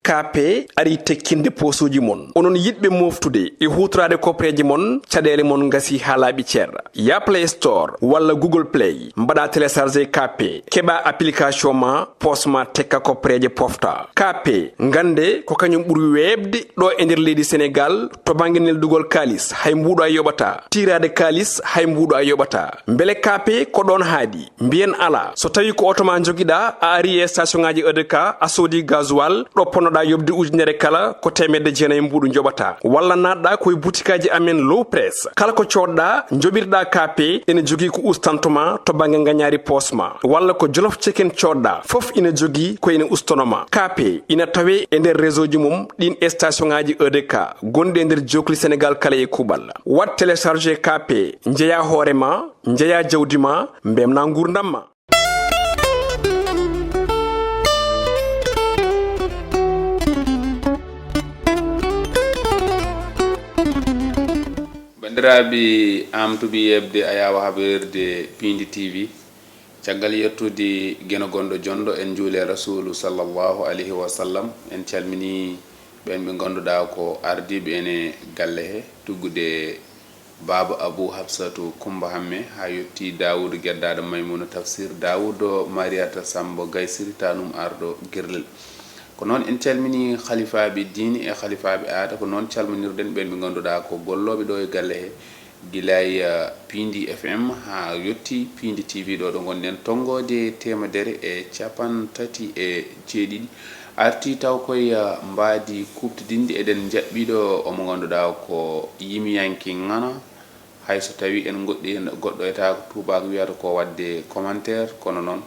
kape ari tekkinde posuji mon onon yidbe moftude e hutrade kopreji mon cadele mon ngasi halabi cerra ya Play Store walla Google Play mbada télécharger kape keba application ma posma tekka kopreje pofta kape ngande ko kanyum buri webde do e nder leydi Sénégal to banginel dugol kalis hay mbudo a yobata tirade kalis hay mbudo a yobata mbele kape ko don haadi mbien ala so tawi ko otoma jogida a ari e station ngaji EDK a sodi gasoil do ponoda yobde ujunere kala ko temedde jeenay mbudu jobata walla nadda koy boutikaji amen low press kala ko codda jobirda kape ene jogi ko ustantoma to bange nganyari posma walla ko jolof chicken codda fof ina jogi ko ina ustonoma kape ina tawe e nder réseau ji mum din station ngaji EDK gonde nder jokli Sénégal kala e kubal wat télécharger kape njeya horema njeya jawdima mbemna ngurdamma bandiraɓe amtuɓe yebde a yawa haɓirde Piindi TV caggal yettude gueno gonɗo jondo en juule rasulu sallllahu alayhi wa sallam en calmini ɓen ɓe ganduɗa ko ardiɓe ene galle he tuggude baba abou habsatou coumba hamme ha yetti dawoudou gueddado maymouna tafsir dawoudou mariata sambo gaysiri tanum arɗo guirlel ko noon en calmini khalifaɓe diine e khalifaɓe aada ko noon calminirɗen ɓen ɓe ganduɗa ko golloɓe ɗo e galle he guilay Piindi FM ha yetti Piindi TV ɗo gonɗen tongode temedere e capantati e jeeɗiɗi arti taw koye mbaadi kuftidinde eɗen jaɓɓiɗo omo ganduɗa ko yimiyanki ngana hayso tawi en goɗɗi goɗɗo eta ko tubako wiyata ko wadde commentaire kono noon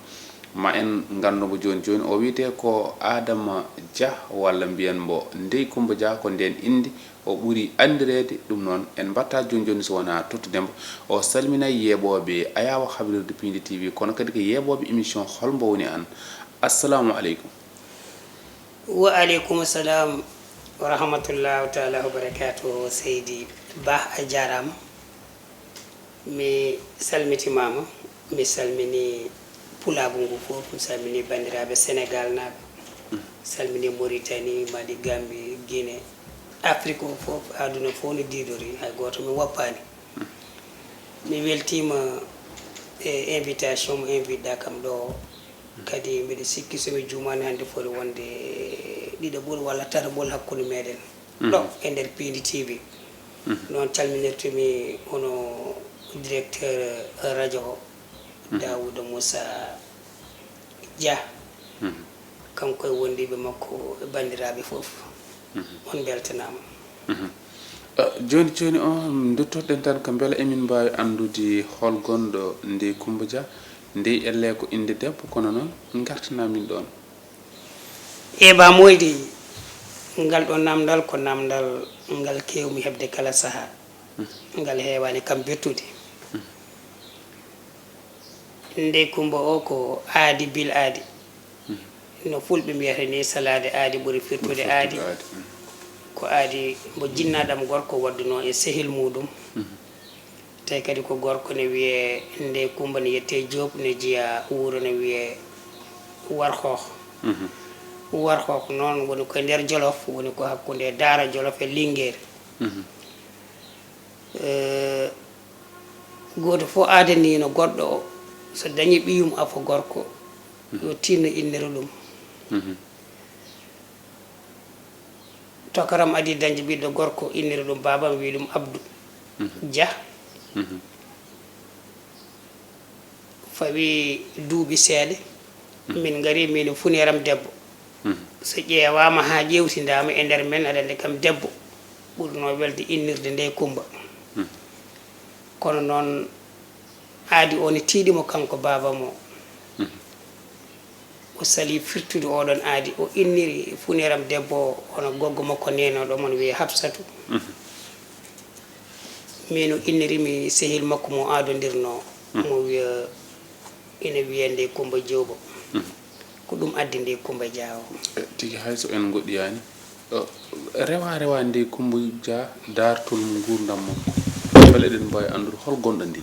ma en gandumo joni joni o wiite ko Adama Dia walla mbiyen mbo Ndeye Coumba Dia ko nden indi o ɓuuri andirede ɗum noon en batta joni joni so wona tottudembo o salminay yeɓoɓe a yawa haɓirde Piindi TV kono kadi ko yeɓoɓe émission Hol Mbo Woni Aan assalamu aleykum wa aleykum salam wa rahmatullahu taala wa barakatuhu seydi Ba a jarama mi salmitimama mi salmini pulagu ngu fof mi salmini bandiraɓe Sénégal naɓe salmini Mauritanie Mali Gambie Guinée Afrique o fof aduna fof no didori hay goto mi woppani mi weltima e invitation mo invite kam ɗo kadi mbiɗa sikki somi jumani hande foti wonde ɗiɗaɓol walla tataɓol hakkude meɗen ɗo e nder Piindi TV noon calminirtumi hono directeur radio o Daouda Moussa Dia kanko e wondiɓe makko e bandiraɓe fof on beltanama joni joni o duttoɗen tan ko beele emin mbawi andude hol gonɗo Ndeye Coumba Dia Ndeye elle ko inde debbo kono noon gartanamin ɗon e ba moyde ngal ɗo namdal ko namdal ngal kewmi hebde kala saaha ngal heewani kam bettude Ndeye Coumba o ko aadi bil aadi no fulɓe mbiyata ni salade aadi ɓuri firtude aadi ko aadi mbo jinnaɗam gorko wadduno e sehil muɗum tawi kadi ko gorko ne wiye Ndeye Coumba ne yette Diop ne jiya wuuro ne wiye Warxoox Warxoox noon woni ko nder Jolof woni ko hakkude Daara Jolof e Linguére goto fof adanino goɗɗo o so dañi ɓiyum afo gorko yo tinno innere ɗum tokaram adi dañde ɓiɗɗo gorko innere ɗum babam wi ɗum Abdou Dia fawi duuɓi seeɗa min gari min funeram debbo so ƴeewama ha ƴewtidama e nder men aɗa andi kam debbo ɓurno welde innirde Ndeye Coumba kono noon aadi o ne tiiɗimo kanko babamo o sali firtude oɗon aadi o inniri funeram debbo hono goggo makko nenoɗo mon wiye Habsatou min o innirimi sehil makko mo adodirno mo wiya ina wiye Ndeye Coumba Diobo ko ɗum addi Ndeye Coumba Dia o tigi hayso en goɗɗiyani rewa Ndeye Coumba Dia dartol gurdam makko bele eɗen mbawi andude hol gonɗo ndi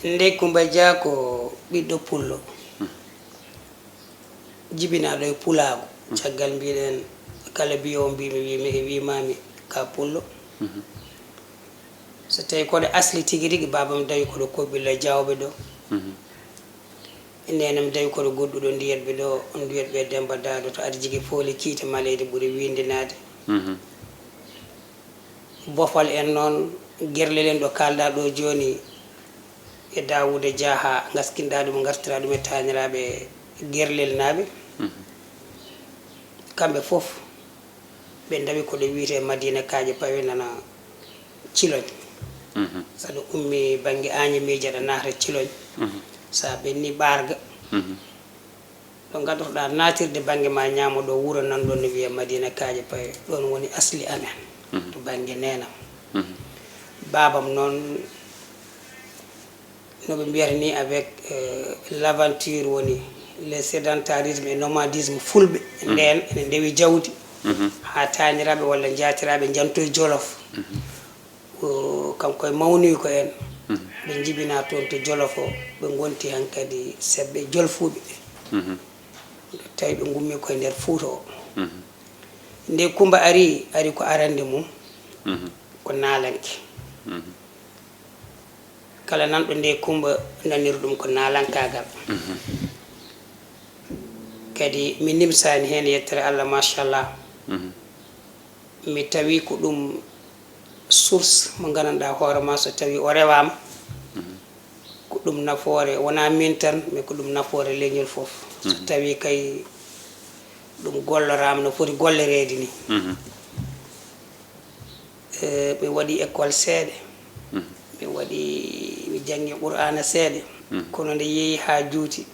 Ndeye Coumba Dia ko ɓiɗɗo pullo jibinaɗo e pulago caggal mbiɗen kala biyo mbimi wimami ka pullo so tawi koɗo asli tigui rigui babam dawi koɗo koɓɓilla jawɓe ɗo nenam dawi koɗo goɗɗuɗo ndiyatɓe ɗo on ndiyatɓe Demba Dado to aɗa jigui fooli kiite maleyde ɓuuri windinade bofal en noon guerlelen ɗo kalɗa ɗo joni e Dawouda Dia ha gaskinɗa ɗum gartira ɗum e taniraɓe guerlel naɓe kamɓe foof ɓe dawi koɗo wiyete Madina Kaƴe Pawe nana Ciloñ saɗa ummi banggue Agname Midia ɗa nata Ciloñ sa ɓenni ɓarga ɗo gaddotoɗa natirde banggue ma ñamoɗo wuuro nanɗon no wiye Madina Kaƴe Pawe ɗon woni asli amen to banggue nenam babam noon noɓe mbiyata ni avec l'aventure woni le sédentarisme et nomadisme fulɓe nden ene ndewi jawdi ha taniraɓe walla jatiraɓe janto e Jolof kanko e mawni ko en ɓe jibina toon to Jolof o ɓe gonti hankadi sebɓe jolfuɓe tawi ɓe gummi koye nder Fouta o Ndeye Coumba ari ko arande mum ko nalanke kala nanɗo Ndeye Coumba nanir ɗum ko nalankagal kadi mi nimsani hen yettere Allah machallah mi tawi ko ɗum source mo gandanɗa hoorema so tawi o rewama ko ɗum nafoore wona min tan mais ko ɗum nafoore leñol foof so tawi kay ɗum gollorama no foti gollerede ni mi waɗi école seeɗa mi jangi Qur'ana seeɗa kono nde yeehi ha juuti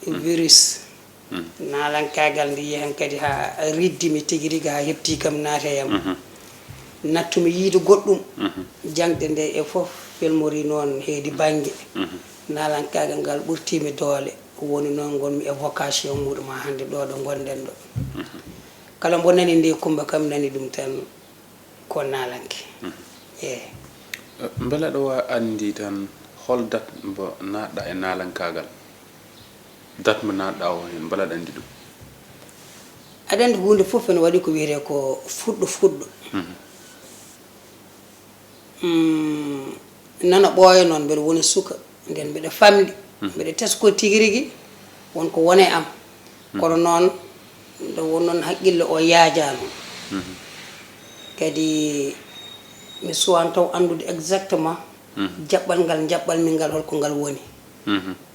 virus nalankagal nde yeehi kadi ha riddimi tigui rigui ha hepti kam naate yam nattumi yiide goɗɗum jangde nde e foof felmori noon heedi banggue nalankagal ngal ɓurtimi doole woni noon gonmi e vocation muɗum ha hande ɗo ɗo gonɗen ɗo kala mbo nani Ndeye Coumba kam nani ɗum tan ko nalanke eyi beela ɗo wa andi tan hol date mbo natɗa e nalankagal date mo natɗa o hen beela ɗa andi ɗum aɗa andi hunde foof ene waɗi ko wiyete ko fuɗɗo nana ɓooya noon mbeɗa woni suka nden mbeɗa famɗi mbeɗa tesko tigui rigui wonko wone am kono noon nde won noon haqqille o yaajano kadi mi suwan taw andude exactement jaɓɓal ngal jaɓɓalmi ngal holko ngal woni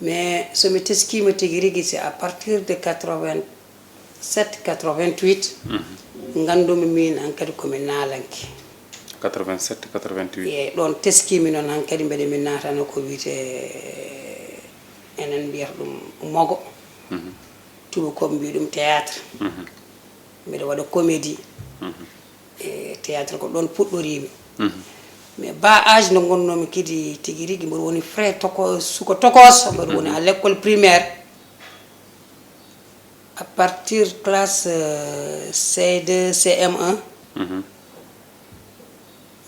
mais somi teskima tigui rigui c'est à partir de 87 88 gandumi min hankadi komi nalanke 87 88 e ɗon teskimi noon hankadi mbeɗa min natano ko wiyete enen mbiyata ɗum mogo tubakoɓe mbi ɗum théâtre mbeɗa waɗa comédie e théâtre ko ɗon puɗɗorimi mais ba âge nde gonnomi kidi tigui rigui mboɗo woni frais suko tokos mboɗo woni à l'école primaire à partir classe C2 CM1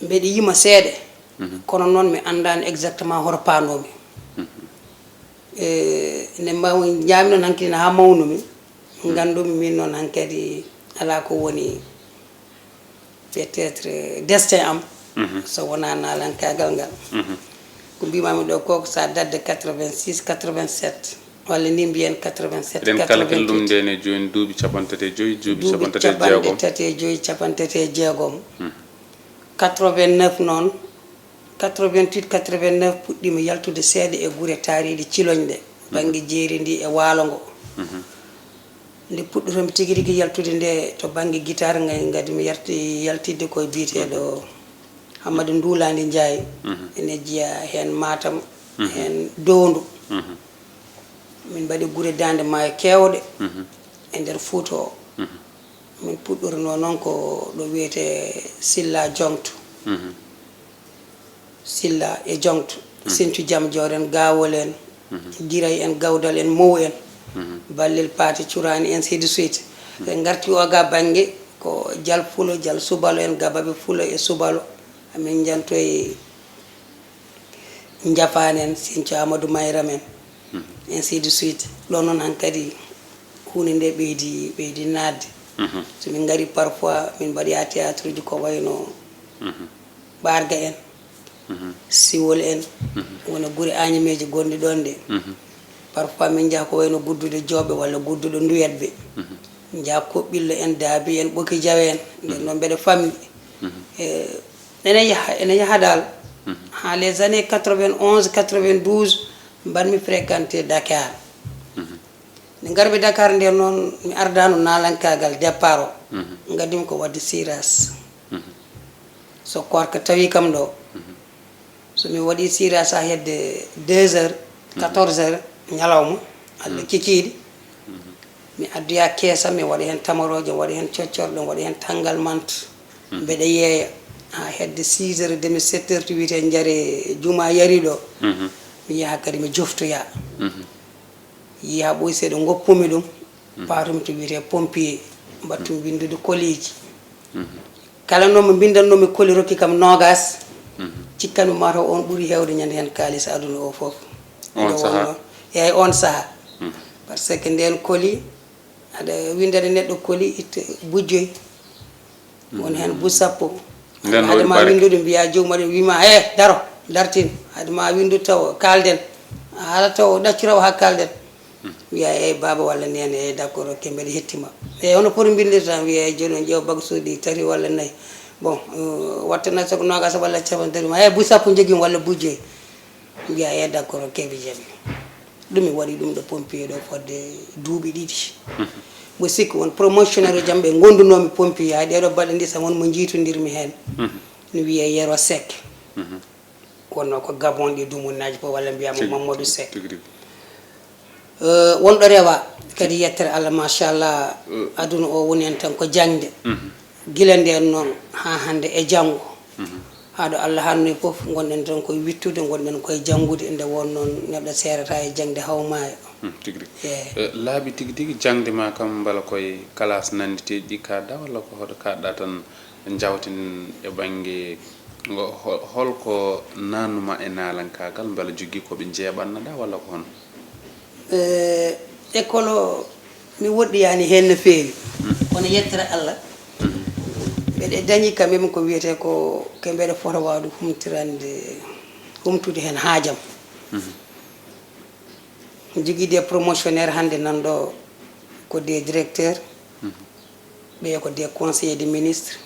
mbeɗa yima seeɗa kono noon mi andani exactement hoto panomi ne mbawi jaami noon hankkadi ha mawnumi gandumi min noon hankkadi ala ko woni peut être destin am so wona nalankagal ngal ko mbimami ɗo ko sa date de 86 87 walla ni mbiyen 87 eɗen calcule ɗum ndene joni duuɓi capantati joyyi duuɓi capantati jeegom 89 noon 88 89 puɗɗima yaltude seeɗa e guure taariɗe Ciloñ ɗe banggue jeeri ndi e waalo ngo nde puɗɗotomi tigui rigui yaltude nde to banggue guitare ngay gadi mi yaltidde koye biyeteɗo Hammadou Ndoulandi Ndiaye ene jiiya hen Matam hen Dondou min mbaɗi guure dande maayo kewɗe e nder Fouta o min puɗɗorno noon ko ɗo wiyete Silla Jongto Silla e Jongto Sinthiou Diam Dior en Gawol en Guiray en Gawdal en Mow en Ballel Paté Curani en ainsi de suite ɓe garti o ga banggue ko Dial Fulo Dial Subalo en Gabaɓe Fulo e Subalo amin janto e Jafane en Sinthiou Amadou Mayra men ainsi de suite ɗon noon hankkadi hunde nde ɓeydi nadde so min ngari parfois min mbaɗi ha théâtre uji ko wayno ɓarga en siwol en wona guri añameji gonɗi ɗon ɗe parfois min jaha ko wayno guddude jooɓe walla gudduɗo nduyatɓe jaha koɓɓillo en daabi en ɓoki jawe en nden noon mbeɗa fammi ene yaha dal ha les années 91 92 mbanmi fréquenté Dakar nde garmi Dakar nden noon mi ardano nalankagal départ o gaddimi ko wadde siras so korka tawi kam ɗo somi waɗi siras ha hedde 2 heures 14 heures ñalawma allah kikiɗi mi addoya keesa mi waɗa hen tamaroje mi waɗa hen coccorɗo mi waɗa hen tangal mante mbeɗa yeeya ha hedde 6 heures demi 7 heures to wiyete jaare juma yari ɗo mi yaha kadi mi joftoya yiha ɓoy seeɗa goppumi ɗum patumi to wiyete pompier mbattumi windude koliji kala noon mo bindannomi koli rokki kam nogas cikkanmi mataw on ɓuuri hewde ñande hen kalis aduna o foof eyyi on saaha par ce que nden koli aɗa windade neɗɗo koli itta bujjoy woni hen bu sappo adama windude mbiya jomum wima daro dartin adama windude taw kalden haala taw ɗacciraw ha kalden wiya eyyi baba walla nene eyyi d' accord ok mbeɗa hettima eyyi hono poti bindirde tan wiya eyyi joni on ƴeewa bagasuɗi tati walla nayyi bon wattana soko nogas walla capantati ma bu sappo joguimi walla bujjoy mbiya eyyi d' accord ok mi jaɓi ɗum mi waɗi ɗum ɗo pompier ɗo fodde duuɓi ɗiɗi mo sikki won promotionnaire uji jam ɓe gondunomi pompier ha ɗeɗo balɗe ndi sam won mo jiitodirmi hen no wiye Yero Seck wonno ko Gabon ɗi dumunnaji fof walla mbiyama Mamadou Seck wonɗo rewa kadi yettere Allah machallah aduna o woni hen tan ko jangde guila nden noon ha hande e janggo haɗo Allah hannoy foof gonɗen tan koye wittude gonɗen koye janggude nde won noon neɗɗo serata e jangde hawmaya tigui laaɓi tigui tigui jangde ma kam mbala koye classe nanditeji ɗi kaɗɗa walla ko hoto kaɗɗa tan jawten e banggue holko nannuma e nalankagal mbala jogui koɓe jeeɓannoɗa walla ko hono école o mi woɗɗoyani hen no feewi kono yettere Allah mbeɗe dañi kam même ko wiyete ko mbeɗa fota wawde humtude hen haajam jogui des promotionnaire hande nanɗo ko des directeurs ɓeye ko des conseillers de ministre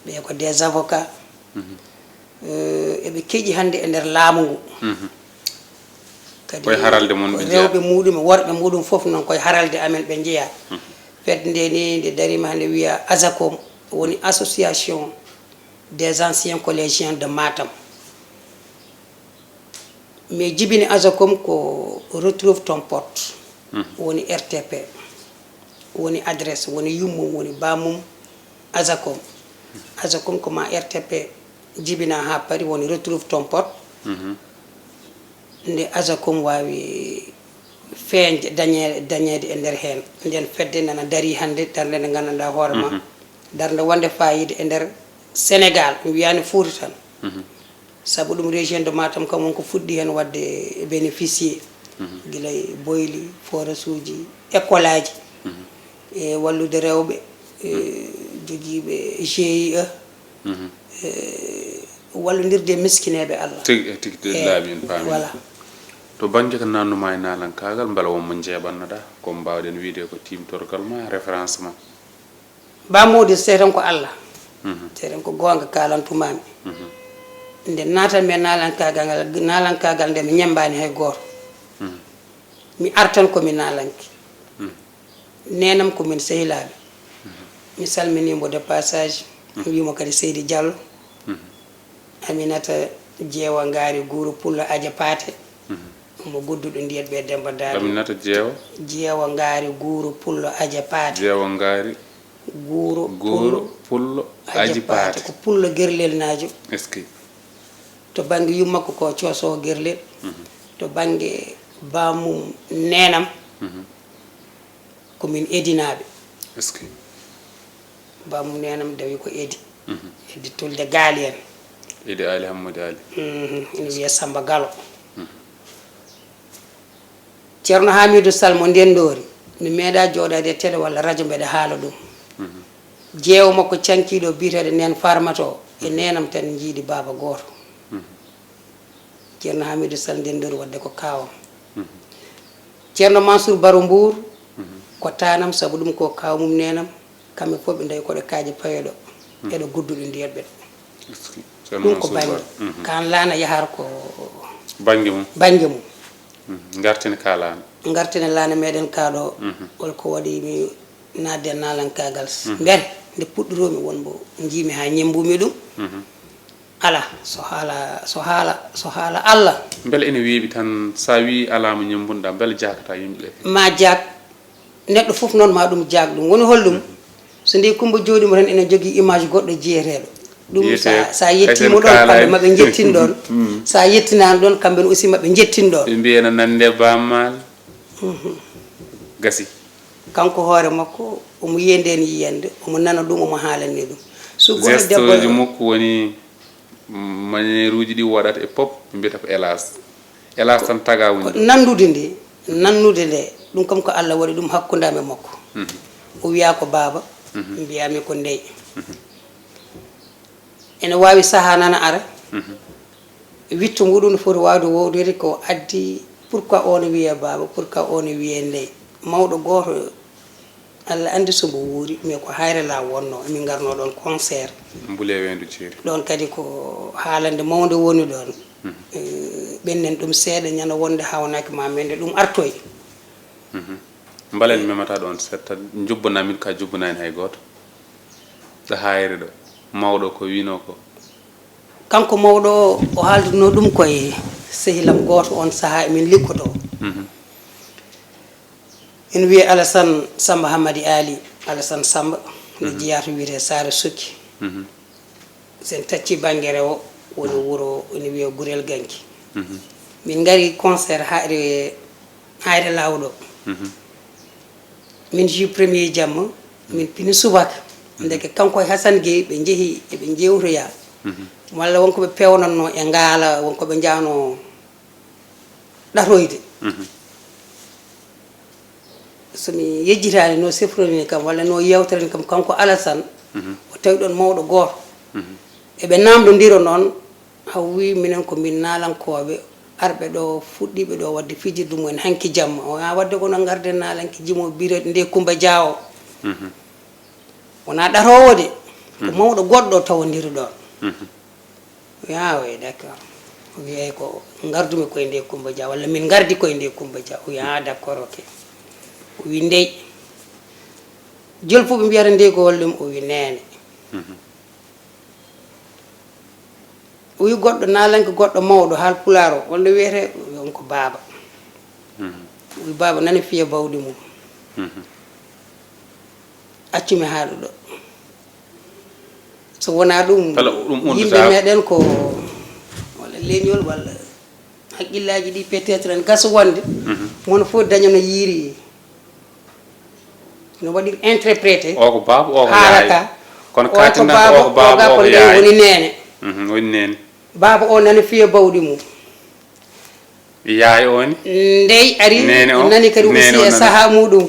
ɓeye ko des avocats eɓe keeƴi hande e nder laamu ngu kadi koye haralde mon ɓe rewɓe muɗum e worɓe muɗum foof noon koye haralde amen ɓe jeeya fedde nde ni nde darima hande wiya ASACOM woni association des anciens collégiens de Matam mais jibini ASACOM ko retrouve ton porte woni RTP woni adresse woni yummum woni bamum ASACOM ASACOM ko ma RTP jibina ha paari woni retrouve ton porte nde ASACOM wawi feeñde dañede e nder hen nden fedde nana daari hande darde nde gandanɗa hoorema darde wonde fayida e nder Sénégal mi wiyani Fouta tan saabu ɗum région de Matam kam wonko fuɗɗi hen wadde bénéficier guilay boyli forage uji école aji e wallude rewɓe joguiɓe GIE wallodirde miskineɓe Allah tigui laaɓi en paami voilà to banggue ko nannuma e nalankagal mbala wonmo jeeɓannoɗa ko mbawɗen wiide ko timtorgal ma référence ma bamode seten ko Allah seten ko gonga kalantumami nde natanmi e nalankagal nde mi ñambani hay goto mi artan komi nalanki nenam komin sehilaɓe mi salminimo de passage mi wimo kadi Seydi Diallo Aminata Jeewa Ngaari Guuro Pullo Aja Paate mo gudduɗo ndiyat ɓe Demba Daado Aminata Jeewa Ngaari Guuro Pullo Aja Paate Jeewa Ngaari Guuro Pullo Aja Paate ko pullo gerlel naajo est ce que to banggue yummakko ko coosowo gerlel to banggue bamum nenam komin edinaɓe est ce que bamum nenam dawi ko edi edi tulde gaali en Idi Ali Hammadou Ali ina wiya Samba Galo Ceerno Hamidou Sall mo ndendori mi meeɗa jooɗade télé walla radio mbeɗa haala ɗum jeewo makko cankiɗo biyeteɗo nen farmato e nenam tan jiiɗi baba gooto ceerno hamidou sall ndendor wadde ko kawam ceerno mansour baro mbour ko tanam saabu ɗum ko kawmum nenam kamɓe fof ɓe dawi koɗe kaaji paweɗo eɗo gudduɗo ndiyatɓe ɗum ko banggue kan laana yahar ko banggue mum gartine ka laana gartine laana meɗen kaɗo holko waɗi mi nadde nalankagal beele nde puɗɗoromi wonmo jiimi ha ñembumi ɗum ala so haala Allah beele ene weeɓi tan sa wi alama ñembunɗa beele jakata yimɓeɓe ma jaak neɗɗo foof noon ma ɗum jaak ɗum woni hollum so Ndeye Coumba jooɗima tan ene jogui image goɗɗo jeeyeteɗo ɗum sa yettimo ɗon kamɓe maɓe jettin ɗon sa yettinani ɗon kamɓe aussi maɓe jettin ɗon ɓe mbiyana nande bammal gasi kanko hoore makko omo yiyende yiyande omo nana ɗum omo haalani ɗum so goto debbo ji makko woni maniére uji ɗi waɗata e pop ɓe mbiyata ko hélas tan taga woni nandude nde ɗum kam ko Allah waɗi ɗum hakkundame makko o wiya ko baba mbiyami ko ndey ene wawi saaha nana ara witto nguɗum no foti wawde wowdede ko addi pourquoi on wiya baba pourquoi on wiye ndey mawɗo goto Allah andi sombo wuuri mais ko hayre la wonno min garno ɗon concert mbule wendu ceeri ɗon kadi ko haalande mawde woni ɗon ɓennen ɗum seeɗa ñana wonde hawnaki ma mende ɗum artoy mbalen memata ɗon setta jubbanamin ka jubbanani hay goto ɗo hayre ɗo mawɗo ko wino ko kanko mawɗo o haaldino ɗum koye sehilam goto on saaha emin liggoto en wiye Alassane Samba Hamadi Ali Alassane Samba no jeeyato wiyete Sare Sokki sen tacci banggue rewo woni wuuro ene wiye Gurel Ganki min gari concert hayre lawɗo min ji premier jamma min pini subaka ndeke kanko e Hassane Gueye ɓe jeehi eɓe jewtoya walla wonko ɓe pewnanno e ngaala wonko ɓe jano ɗatoyde somi yejjitani no sefroni kam walla no yewterani kam kanko Alassane o tawi ɗon mawɗo goto eɓe namdodira noon haw wi minen ko min nalankoɓe arɓe ɗo fuɗɗiɓe ɗo wadde fijirde mumen hanki jamma o wadde kono garde nalanki jimo bireɗe Ndeye Coumba DIA o wona ɗatowo de ko mawɗo goɗɗo tawodiri ɗon yawe d'accord o wiyay ko gardumi koye Ndeye Coumba DIA walla min gardi koye Ndeye Coumba DIA o wiya d'accord ok o wi ndey jol fof ɓe mbiyata ndey ko wallum o wi nene o wi goɗɗo nalanke goɗɗo mawɗo haal pulaar o walla wiyete wonko baba o wi baba nane fiya bawɗi mum accumi haɗo ɗo so wona ɗum yimɓe meɗen ko walla leñol walla haqqillaji ɗi peut être en gasa wonde mono fof dañano yiiri no waɗi interprété o ko baba o ko haalaka kono katinɗa o ko baba o ko yaay woni nene woni nene baba o nani fiya bawɗi mum yaay oni ndey ari nani kadi aussi e saaha muɗum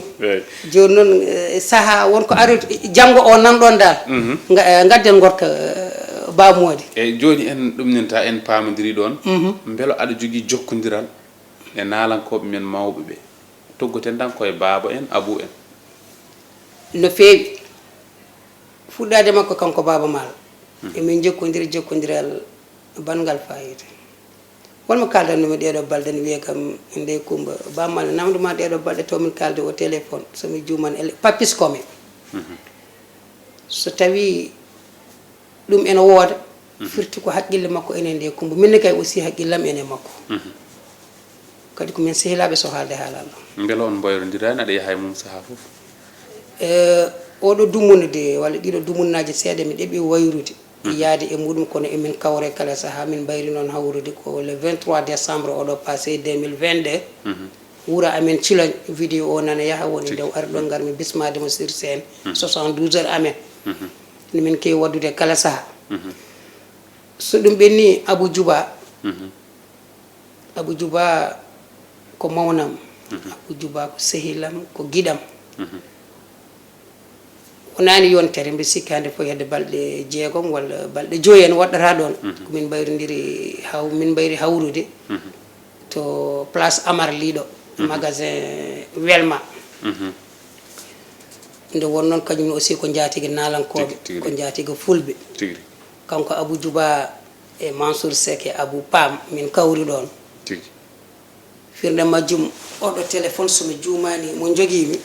joni noon saaha wonko ari janggo o nanɗon dal gadden gorka bamode eyyi joni en ɗumninta en pamodiri ɗon beelo aɗa jogui jokkodiral e nalankoɓe men mawɓe ɓe toggoten tan koye baba en abou en no feewi fuɗɗade makko kanko baba mal emin jokkodiral bangal fayida wonmo kaldannomi ɗeɗo balɗe ne wiye kam Ndeye Coumba bamal namduma ɗeɗo balɗe to min kalde o téléphone somi juuman papis kome so tawi ɗum ene wooda firti ko haqqille makko ene Ndeye Coumba minne kay aussi haqqillam ene makko kadi ko min sehilaɓe so haalde haalalla beela on mboyrodirani aɗa yaha e mum saaha foof oɗo dumunde walla ɗiɗo dumunnaji seeɗa mi ɗeɓi wayrude yaade e muɗum kono emin kawre kala saaha min mbayri noon hawrude ko le 23 décembre oɗo passé 2022 wuura amen Ciloñ vidéo o nana yaha woni ndew ari ɗon garmi bismademo sur scène 72 heures amen min kewi waddude kala saaha so ɗum ɓenni Abou Djouba ko mawnam Abou Djouba ko sehilam ko giɗam wonani yontere mbi sikki hande fof hedde balɗe 6 walla balɗe 5 en waɗɗata ɗon komin mbayrodiri min mbayri hawrude to place Amar Liɗo magasin Welma nde won noon kañum aussi ko jaatigue nalankoɓe ko jaatigue fulɓe kanko Abou Djouba e Mansour Seck e Abou Pam min kawri ɗon firnde majjum oɗo téléphone somi juumani mo joguimi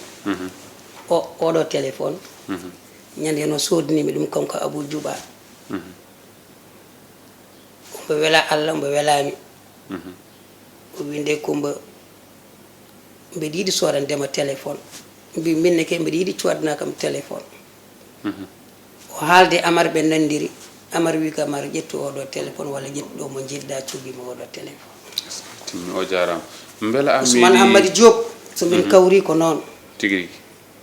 oɗo téléphone ñande no sodnimi ɗum kanko Abou Djouba mbo wela Allah mbo welami o wi Ndeye Coumba mbeɗa yiɗi sodandema téléphone mbi minne ke mbeɗa yiɗi coodana kam téléphone o haalde Amar ɓe nandiri Amar wi kam Amar ƴettu oɗo téléphone walla ƴettu ɗo mo jiɗɗa cubima oɗo téléphone timmi o jarama beela Ousmane Hammadi Diop so min kawri ko noon tigui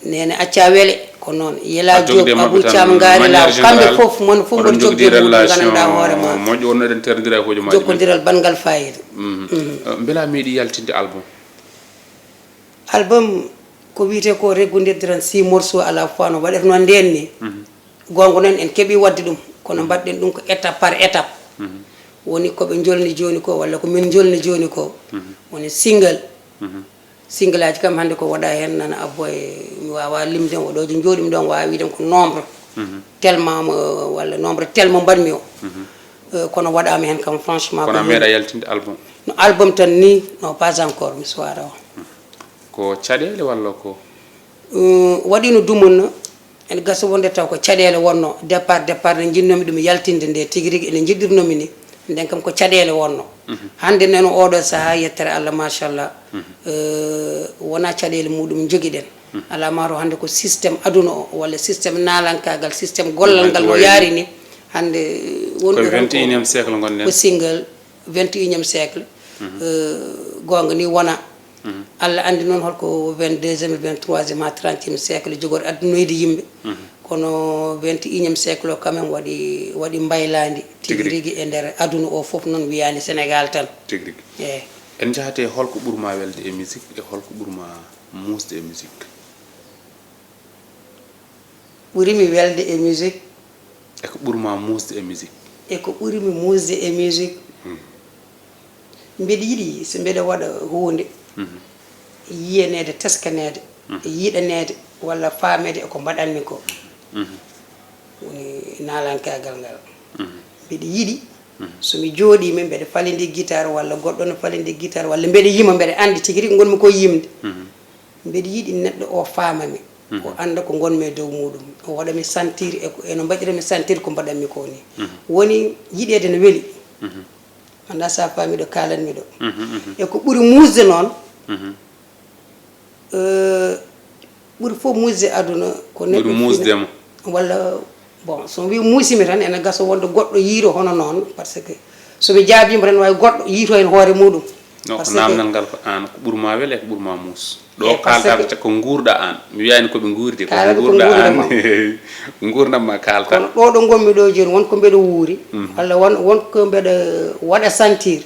nene acca wele ko noon Yela Diop Abou Thiam ngari law kamɓe fof mon fof mboɗo jogdi gandanɗa hoore ma moƴƴo wonno eɗen terdira e hojomaji jokkodiral bangal fayida beela meeɗi yaltinde album ko wiyete ko reggodiran 6 morceaux à la fois no waɗata noon nden ni gonga noon en keeɓi wadde ɗum kono mbaɗɗen ɗum ko étape par étape woni koɓe jolni joni ko walla ko min jolni joni ko woni single single aji kam hande ko waɗa hen nana abbo e mi wawa limden oɗojo jooɗimi ɗon wawa wiiden ko nombre tellement walla nombre tellement mbaɗmi o kono waɗama hen kam franchement kono meeɗa yaltinde album no album tan ni non pas encore mi suwara o ko caɗele walla ko waɗino dumunno ene gasa wonde taw ko caɗele wonno départ ne jinnomi ɗum yaltinde nde tigui rigui ene jiɗɗirnomi ni nden kam ko caɗele wonno hande noon oɗo saaha yettere Allah machallah wona caɗele muɗum joguiɗen ala maro hande ko systéme aduna o walla systéme nalankagal systéme gollal ngal no yaari ni hande wonɗo 21e siècle gonɗen ko single 21e siècle gonga ni wona Allah andi noon holko 22e 23e ha 30e siècle jogori addunoyde yimɓe kono 21e siècle o quand même waɗi mbaylandi tigui rigui e nder aduna o foof noon wiyani Sénégal tan tigui rigui eyyi en jahate holko ɓurma welde e musique e holko ɓurma musde e musique ɓurimi welde e musique e ko ɓurma musde e musique e ko ɓurimi musde e musique mbeɗa yiiɗi so mbeɗa waɗa hunde yiyanede teskanede yiɗanede walla famede eko mbaɗanmi ko woni nalankagal ngal mbeɗa yiiɗi somi jooɗimi mbeɗa falidi guitare walla goɗɗo no falidi guitare walla mbeɗa yima mbeɗa andi tigui rigui gonmi ko yimde mbeɗa yiiɗi neɗɗo o famami o anda ko gonmi e dow muɗum o waɗami sentir eno mbaɗirami sentir ko mbaɗanmi ko ni woni yiɗede no weeli anda sa faami ɗo kalanmi ɗo e ko ɓuuri musde noon ɓuuri fof musde aduna ko neɗɗo musdemo walla bon somi wi muusimi tan ene gasa wonde goɗɗo yiiro hono noon par ce que somi jaabima tan wawi goɗɗo yiito hen hoore muɗum no ko namdal ngal ko an ko ɓurma wele ko ɓurma muus ɗo kalta ko guurɗa an mi wiyani koɓe guurdi ko guurɗa an gurdam ma kalta kono ɗo ɗo gonmi ɗo joni wonko mbeɗa wuuri walla wonko mbeɗa waɗa sentir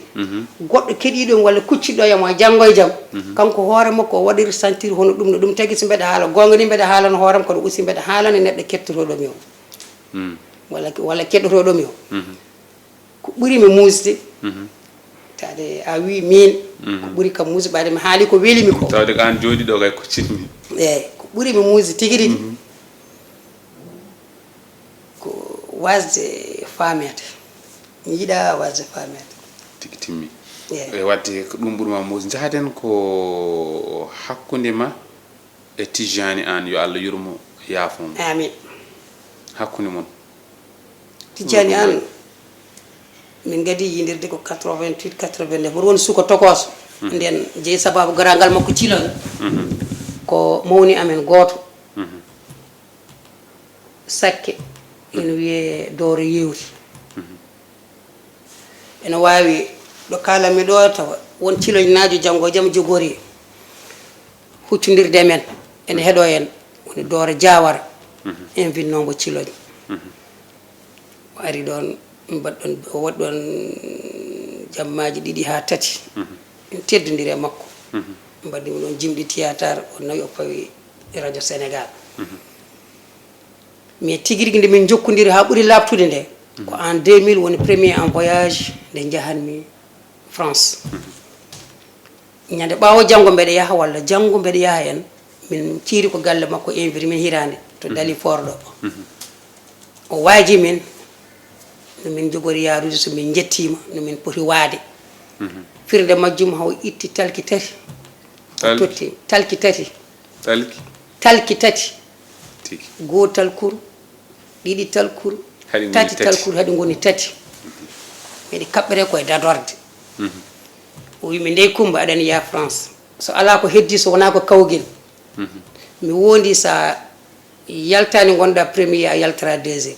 goɗɗo keɗiɗo walla kucciɗo yamo janggo e jaam kanko hoore makko o waɗiri sentir hono ɗum no ɗum tagui so mbeɗa haala gonga ni mbeɗa haalano hooram kono aussi mbeɗa haalani neɗɗo kettotoɗomi o walla keɗotoɗomi o ko ɓuurimi musde tade a wi min ko ɓuuri kam muuse ɓaade mi haali ko welimi ko tawde ko an jooɗi ɗo kay koccinmi eyyi ko ɓuurimi muuse tigui rigui ko wasde famede mi yiiɗa wasde famede tigui timmi e wadde ko ɗum ɓuurma muuse jahaden ko hakkude ma e Tijani an yo Allah yurmo yaafomo amin hakkude mon Tijani an min gadi yindirde ko 88 89 woto woni suka tokoso nden jeeyi sababu garangal makko cilal ko mawni amen goto sakke ene wiye dooro yewti ene wawi ɗo kalanmi ɗo tawa won ciloñnajo janggo jaam jogori huccodirde men ene heeɗo en woni dooro Diawara invinnombo ciloñ o ari ɗon mbaɗɗon o waɗi ɗon jammaji 2 ha 3 en teddodiri e makko mbaddi ɗum ɗon jimɗi théâtre o nawi o fawi radio sénégal mais tigi rigui nde min jokkodiri ha ɓuuri labtude nde ko en 2000 woni premier en voyage nde jahanmi France ñande ɓawo janggo mbeɗa yaha walla janggo mbeɗa yaha en min ciiri ko galle makko invité min hirande to dali forɗo o waaji min no min jogori yarude so min jettima no min poti waade firde majjum haw itti talki tati totti talki tati talki tati goo talkour ɗiɗi talkour tati talkour haɗi goni tati miɗi kaɓɓere koye dadorde o wimi Ndeye Coumba aɗani ya France so ala ko heddi so wona ko kawguel mi wondi sa yaltani gonɗa premier a yaltara deuxiéme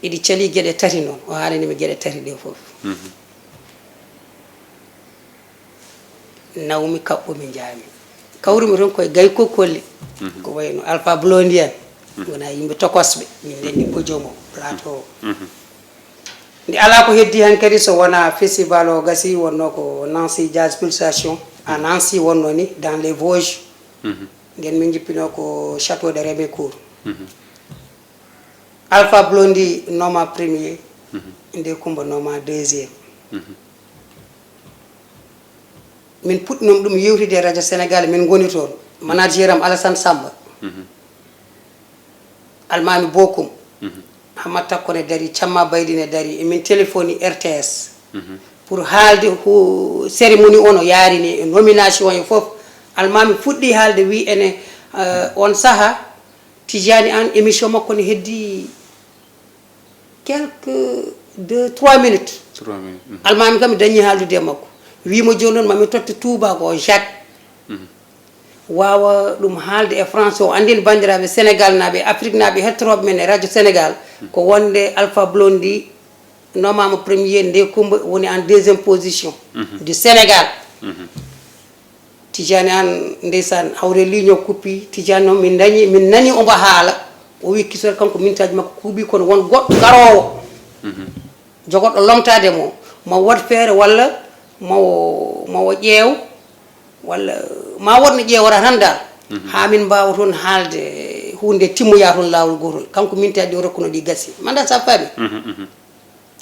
iɗi cali gueɗe tati noon o haalanimi gueɗe tati ɗe foof nawmi kaɓɓumi jaami kawrumi toon koye gay kokkolle ko wayno alpha blondi en wona yimɓe tokosɓe min ndenni bojomo plateau nde ala ko heddi hen kadi so wona festival o gasi wonno ko Nancy Jazz Pulsation à Nancy wonno ni dans les Vosges nden min jippino ko château de Rémécourt alpha blondi noma premier Ndeye Coumba noma deuxiéme min puɗɗinom ɗum yewtide radio sénégal min goni toon manager am Alassane Samba almami bokum Hamad Takko ne dari Camma Baydi ne dari emin téléphone RTS pour haalde cérémonie ono yaarini nomination e fof almami fuɗɗi haalde wi ene on saaha Tidiani An émission makko ne heddi quelques 2-3 minutes almami kam mi dañi haaldude e makko wimo joni noon mami totta Touba ko Jacques wawa ɗum haalde e français o andini bandiraɓe sénégal naɓe afrique naɓe hettoroɓe men e radio sénégal ko wonde alpha blondi nomama premier Ndeye Coumba woni en deuxiéme position du sénégal Tidiani An ndeysan hawre ligne o kuppi Tidiani noon min nani omo haala o wi kisor kanko mintaji makko kuuɓi kono won goɗɗo garowo jogoɗɗo lomtade mo ma wat feere walla mawo ƴeew walla ma wonno ƴeewata tan dal ha min mbawa toon haalde hunde timmoya toon lawol gotol kanko mintaji o rokkuno ɗi gasi manda sa faami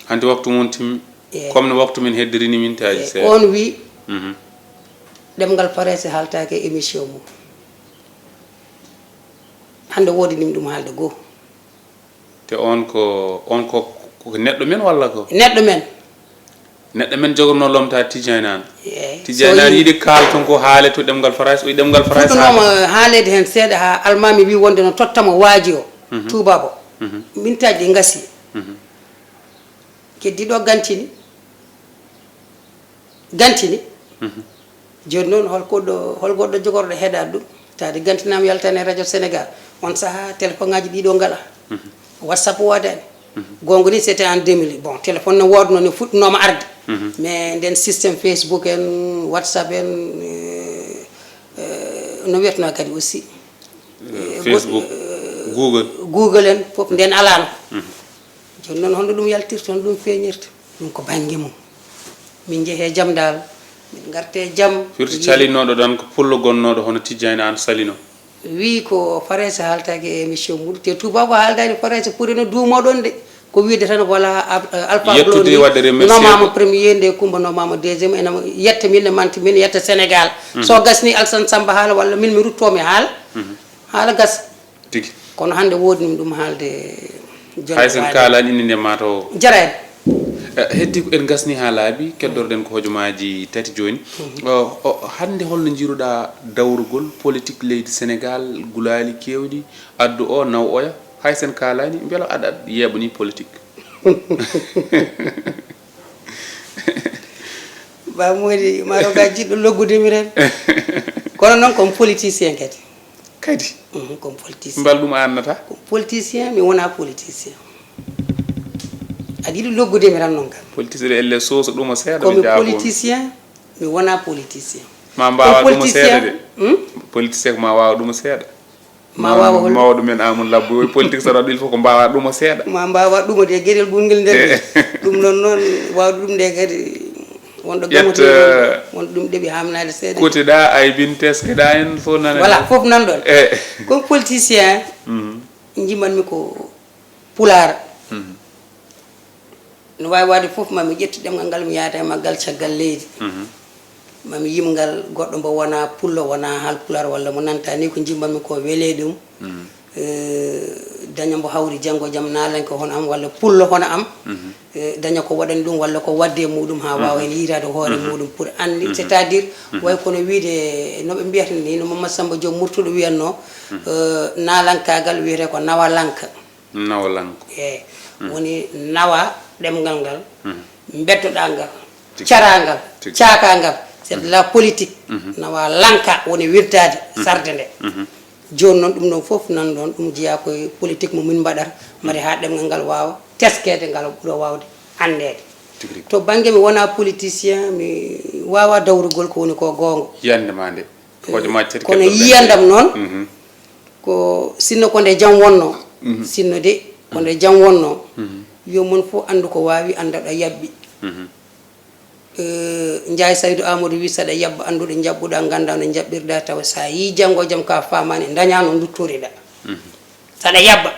hande waktu mum timmi comme no waktu min heddirini mintaji seeɗa on wi ɗemgal farese haaltake émission mum hande wodinimi ɗum haalde goho te on ko neɗɗo men walla ko neɗɗo men jogorno lomta Tidiani An Tidiani An yiiɗi kaal ton ko haale to ɗemgal farase o yi ɗemgal farase fuɗɗonoma haalede hen seeɗa ha almami wi wonde no tottama waaji o tubabo mintaji ɗi gasi keddiɗo gantini joni noon hol goɗɗo jogorɗo heeɗade ɗum tawde gantinama yaltane radio sénégal on saaha téléphone ngaji ɗiɗo ngala whatsapp wodani gonga ni c'était en 2000 bon téléphone no wodno ne fuɗɗinoma arde mais nden systéme facebook en whatsapp en no wiyatno kadi aussi facebook google en fof nden alano joni noon hono ɗum yaltirta hono ɗum feeñirta ɗum ko banggue mum min jeehe jaam dal min garte jaam surtout calinoɗo ɗan ko pullo gonnoɗo hono Tidiani An salino wi ko farese haaltake e émission muɗum te tuba ko haaldani farese pour eno duumoɗon de ko wiide tan voilà alpha yettude wadde remercier nomama premier Ndeye Coumba nomama deuxiéme ene yetta min ne manti min yetta sénégal so gasni Alassane Samba haala walla min mi ruttomi haala haala gas tigi kono hande wodinimi ɗum haalde haysen kaalani indi nde mataw jarani heddi ko en gasni ha laaɓi keddorɗen ko hojomaji tati joni hande holno jiruɗa dawrugol politique leydi sénégal gulali kewɗi addu o naw oya haysen kalani beela aɗa yeeɓani politique ba modi maroga jiɗɗo loggudemi ren kono noon comme politicien kadi comme politicien mbal ɗum annata comme politicien mi wona politicien aɗa yiɗi loggudemi tan noon kam politicien elle soso ɗuma seeɗa comme politicien mi wona politicien ma mbawa ɗuma seeɗa de politicien ko ma wawa ɗuma seeɗa ma wawa mawɗo men Amadou Labbo politique saɗa ɗum il faut ko mbawa ɗuma seeɗa ma mbawa ɗuma de gueɗel ɓurguel nder ɗum noon wawde ɗum nde kadi wonɗo gamoto won ɗum ɗeɓi hamnade seeɗa kuteɗa ay bin teskeɗa en fof nana voilà fof nan ɗon comme politicien jimanmi ko pulaar no wawi wade fof mami ƴettu ɗemgal ngal mi yaada e maggal caggal leydi mami yimgal goɗɗo mbo wona pullo wona hal pulaar walla mo nanta ni ko jimmanmi ko weele ɗum daña mbo hawri janggo jaam nalanko hono am walla pullo hono am daña ko waɗani ɗum walla ko wadde muɗum ha wawa hen yirade hoore muɗum pour andi c' est à dire way kono wiide noɓe mbiyata ni no Mamadou Samba Diop murtuɗo wiyanno nalankagal wiyete ko nawalanka eyi woni nawa ɗemgal ngal beddoɗa ngal caragal caakagal c'est de la politique nawa lanka woni wirdade sarde nde joni noon ɗum ɗon fof nan ɗon ɗum jeeya koye politique mo min mbaɗata mbaɗa ha ɗemgal ngal wawa teskede ngal ɓuura wawde andede to banggue mi wona politicien mi wawa dawrugol ko woni ko gonga yiyandema nde kono yiyandam noon ko sinno ko nde jaam wonno sinno de ko nde jaam wonno yomon fof andu ko wawi andaɗo yabɓi Ndiaye Saydou Amadou wi saɗa yabba anduɗo jabbuɗa ganda no jaɓɓirɗa tawa sa yi janggo jaam ka famani daña no duttoriɗa saɗa yabba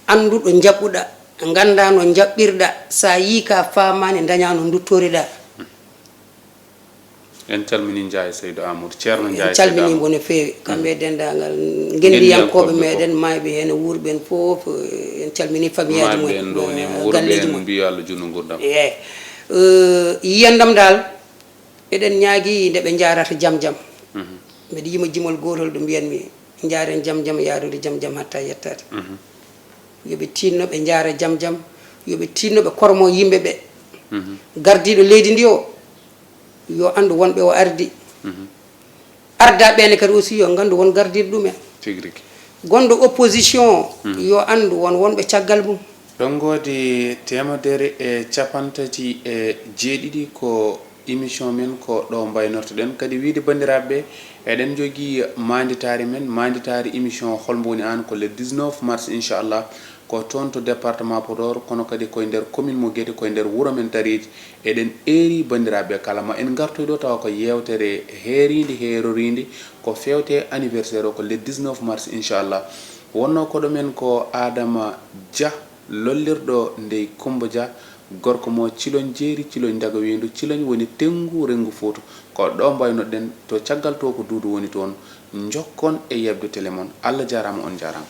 anduɗo jabbuɗa ganda no jaɓɓirɗa sa yi ka famani daña no duttoriɗa en calmini Ndiaye Saydou Amadou ceerno Ndiaye calminimo no fewi kamɓe dendagal gendiyankoɓe meɗen mayɓe hen wuurɓe en foof en calmini famille aji mumen galleji mum mbiyo Allah junno gurdam yiyandam dal eɗen ñaagui nde ɓe jarata jaam jaam mbiɗa yima jimol gotol ɗo mbiyanmi jaren jaam jaam yarude jaam jaam hatta yettade yoɓe tinno ɓe jaara jaam jaam yoɓe tinno ɓe kormo yimɓe ɓe gardiɗo leydi ndi o yo andu wonɓe o ardi arda ɓene kadi aussi yo gandu won gardiɗo ɗumen gonɗo opposition yo andu won wonɓe caggal mum ɗongode temedere e capantati e jeeɗiɗi ko émission men ko ɗo mbaynortoɗen kadi wiide bandiraɓeɓe eɗen jogui manditari men manditari émission Hol Mbo Woni Aan ko le 19 mars inchallah ko toon to département Podor kono kadi koye nder commune mo Guété koye nder wuuro men Tariji eɗen eeri bandiraɓe kala ma en gartoyɗo tawa ko yewtere heeride heeroride ko fewte anniversaire o ko le 19 mars inchallah wonno koɗo men ko Adama Dia lollirɗo Ndeye Coumba DIA gorko mo ciloñ jeeri ciloñ daga wendu ciloñ woni tengu rengu foto ko ɗo mbaynoɗen to caggal to ko duudu woni toon jokkon e yebde télé mon Allah jarama on jarama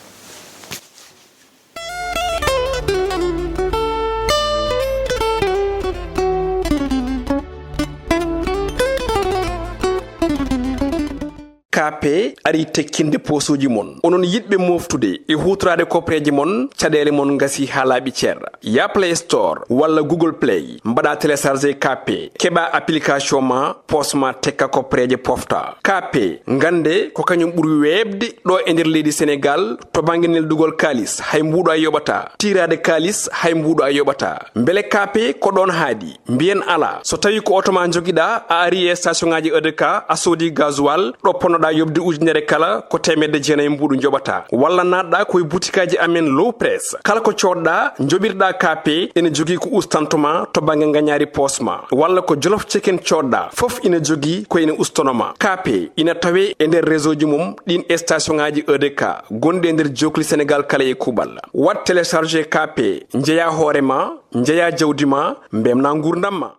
KP ari tekkinde posuji mon onon yidɓe moftude e hutorade kopreji mon caɗele mon gasi ha laaɓi ceerra ya Play Store walla Google Play mbaɗa téléchargé KP keɓa application ma posma tekka kopreje pofta KP gande ko kañum ɓuuri webde ɗo e nder leydi Sénégal to banggue neldugol kalis hay mbuɗo a yoɓata tirade kalis hay mbuɗo a yoɓata beele KP ko ɗon haadi mbiyen ala so tawi ko auto ma joguiɗa a ari e station ngaji EDK a soodi gasoil ɗo ponnoɗa yobde ujunere kala ko temedde jeenayyi mbuɗu joɓata walla natɗa koye boutikaji amen low press kala ko coɗɗa joɓirɗa KP ene jogui ko ustantoma to banggue gagnari posma walla ko jolof chicken coɗɗa foof ina jogui ko ene ustonoma KP ina tawe e nder réseau ji mum ɗin station ngaji EDK gonɗi e nder jokli Sénégal kala e kuuɓal wat téléchargé KP jeeya hoorema jeeya jawdi ma mbemna gurdam ma